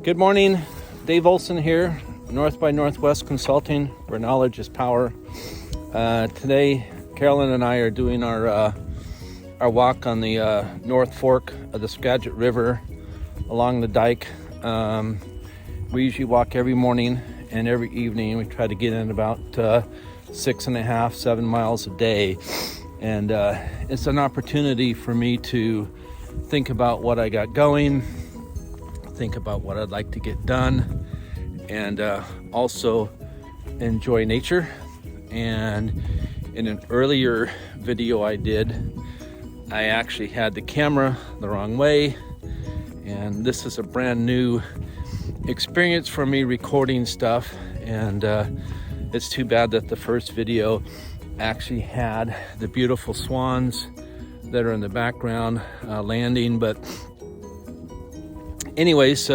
Good morning, A.Olson here, North by Northwest Consulting, where knowledge is power. Today, Carolyn and I are doing our walk on the North Fork of the Skagit River along the dike. We usually walk every morning and every evening. We try to get in about 6.5, 7 miles a day. And it's an opportunity for me to think about what I got going, think about what I'd like to get done, and also enjoy nature. And in an earlier video I did, I actually had the camera the wrong way, and this is a brand new experience for me recording stuff. And it's too bad that the first video actually had the beautiful swans that are in the background landing. But anyways,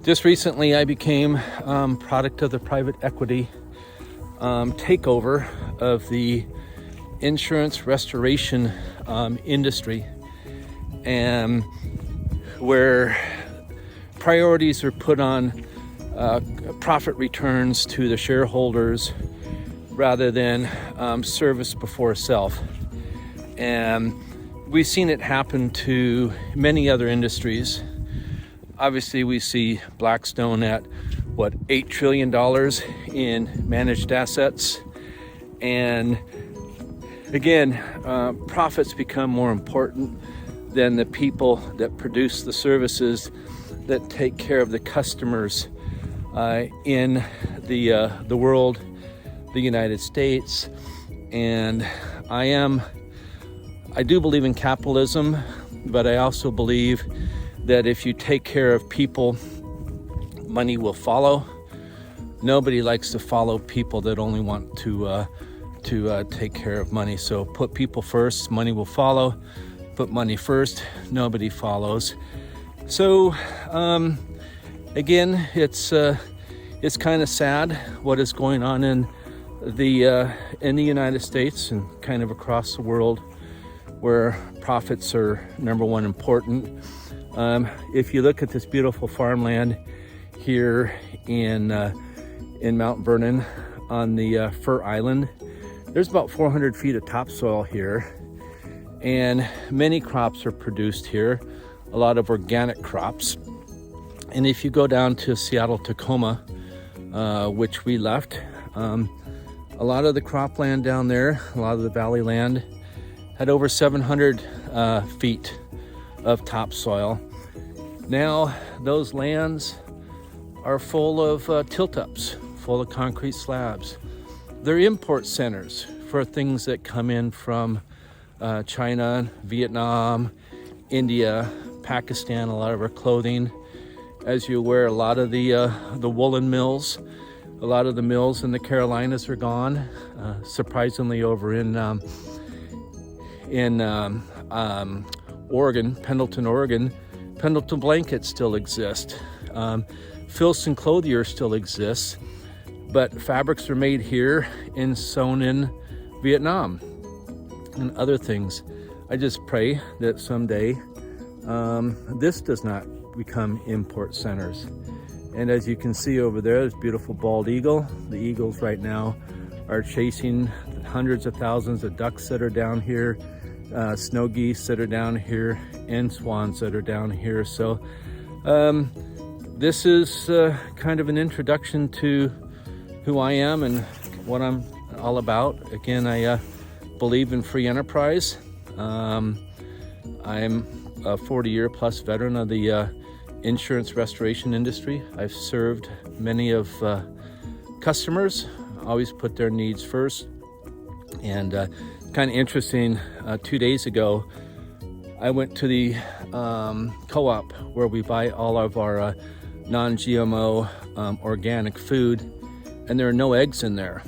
just recently I became product of the private equity takeover of the insurance restoration industry, and where priorities are put on profit returns to the shareholders rather than service before self. And we've seen it happen to many other industries. Obviously, we see Blackstone at, $8 trillion in managed assets. And again, profits become more important than the people that produce the services that take care of the customers in the world, the United States. And I do believe in capitalism, but I also believe that if you take care of people, money will follow. Nobody likes to follow people that only want to take care of money. So put people first, money will follow. Put money first, nobody follows. So again, it's kind of sad what is going on in the United States and kind of across the world, where profits are number one important. If you look at this beautiful farmland here in Mount Vernon on the Fur Island, there's about 400 feet of topsoil here, and many crops are produced here, a lot of organic crops. And if you go down to Seattle, Tacoma, which we left, a lot of the cropland down there, a lot of the valley land, had over 700 feet of topsoil. Now those lands are full of tilt-ups, full of concrete slabs. They're import centers for things that come in from China, Vietnam, India, Pakistan, a lot of our clothing. As you're aware, a lot of the woolen mills, a lot of the mills in the Carolinas are gone. Surprisingly, over in Oregon, Pendleton, Oregon, Pendleton blankets still exist. Filson Clothier still exists, but fabrics are made here and sewn in Vietnam and other things. I just pray that someday this does not become import centers. And as you can see over there, this beautiful bald eagle. The eagles right now are chasing hundreds of thousands of ducks that are down here, snow geese that are down here, and swans that are down here. So this is kind of an introduction to who I am and what I'm all about. Again, I believe in free enterprise. I'm a 40-year plus veteran of the insurance restoration industry. I've served many of customers, always put their needs first. And kind of interesting, 2 days ago, I went to the co-op where we buy all of our non-GMO organic food, and there are no eggs in there.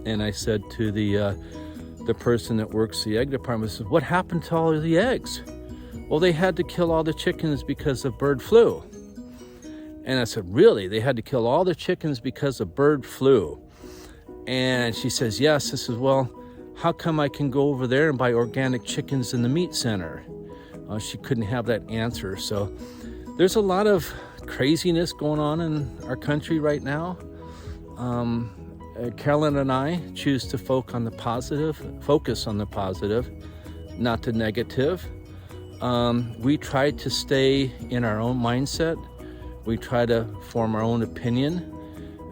And I said to the person that works the egg department, I said, "What happened to all of the eggs?" "Well, they had to kill all the chickens because of bird flu." And I said, "Really? They had to kill all the chickens because of bird flu?" And she says, "Yes." I says, "Well, how come I can go over there and buy organic chickens in the meat center?" She couldn't have that answer. So there's a lot of craziness going on in our country right now. Carolyn and I choose to focus on the positive, not the negative. We try to stay in our own mindset. We try to form our own opinion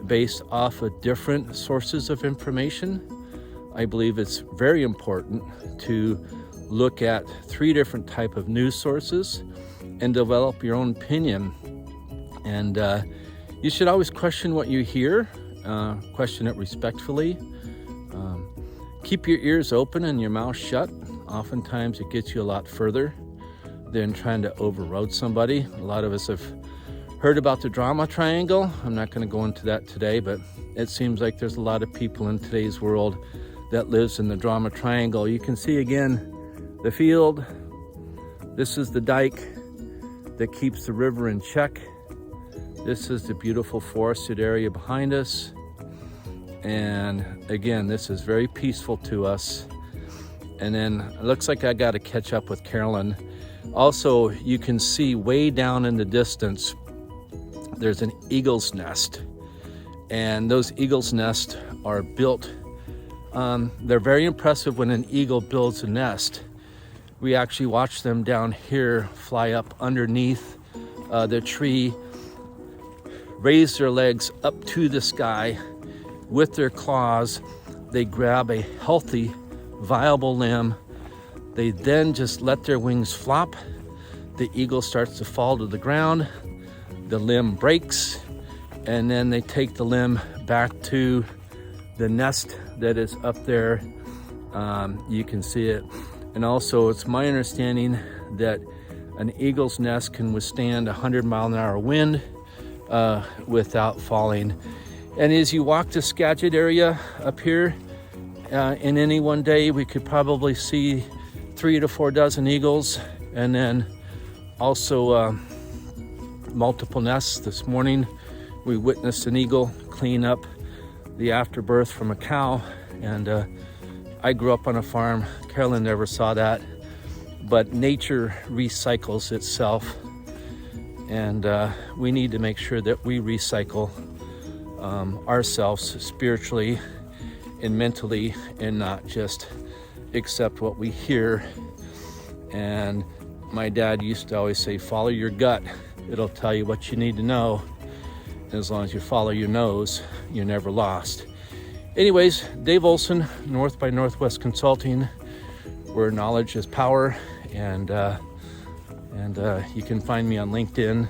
based off of different sources of information. I believe it's very important to look at 3 different types of news sources and develop your own opinion. And you should always question what you hear, question it respectfully. Keep your ears open and your mouth shut. Oftentimes it gets you a lot further than trying to override somebody. A lot of us have heard about the drama triangle. I'm not going to go into that today, but it seems like there's a lot of people in today's world that lives in the drama triangle. You can see again the field. This is the dike that keeps the river in check. This is the beautiful forested area behind us. And again, this is very peaceful to us. And then it looks like I got to catch up with Carolyn. Also, you can see way down in the distance, there's an eagle's nest. And those eagle's nests are built. They're very impressive when an eagle builds a nest. We actually watch them down here fly up underneath the tree, raise their legs up to the sky with their claws. They grab a healthy, viable limb. They then just let their wings flop. The eagle starts to fall to the ground. The limb breaks, and then they take the limb back to the nest that is up there. You can see it. And also, it's my understanding that an eagle's nest can withstand 100-mile-an-hour wind without falling. And as you walk the Skagit area up here, in any one day, we could probably see 3 to 4 dozen eagles, and then also multiple nests. This morning, we witnessed an eagle clean up the afterbirth from a cow, and I grew up on a farm. Carolyn never saw that, but nature recycles itself, and we need to make sure that we recycle ourselves spiritually and mentally, and not just accept what we hear. And my dad used to always say, follow your gut. It'll tell you what you need to know. And as long as you follow your nose, you're never lost. Anyways, Dave Olson, North by Northwest Consulting, where knowledge is power. And you can find me on LinkedIn.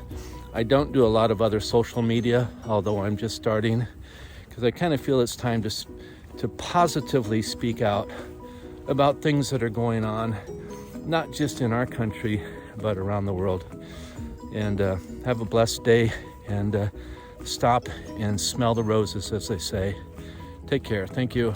I don't do a lot of other social media, although I'm just starting, because I kind of feel it's time to positively speak out about things that are going on, not just in our country, but around the world. And have a blessed day, and stop and smell the roses, as they say. Take care. Thank you.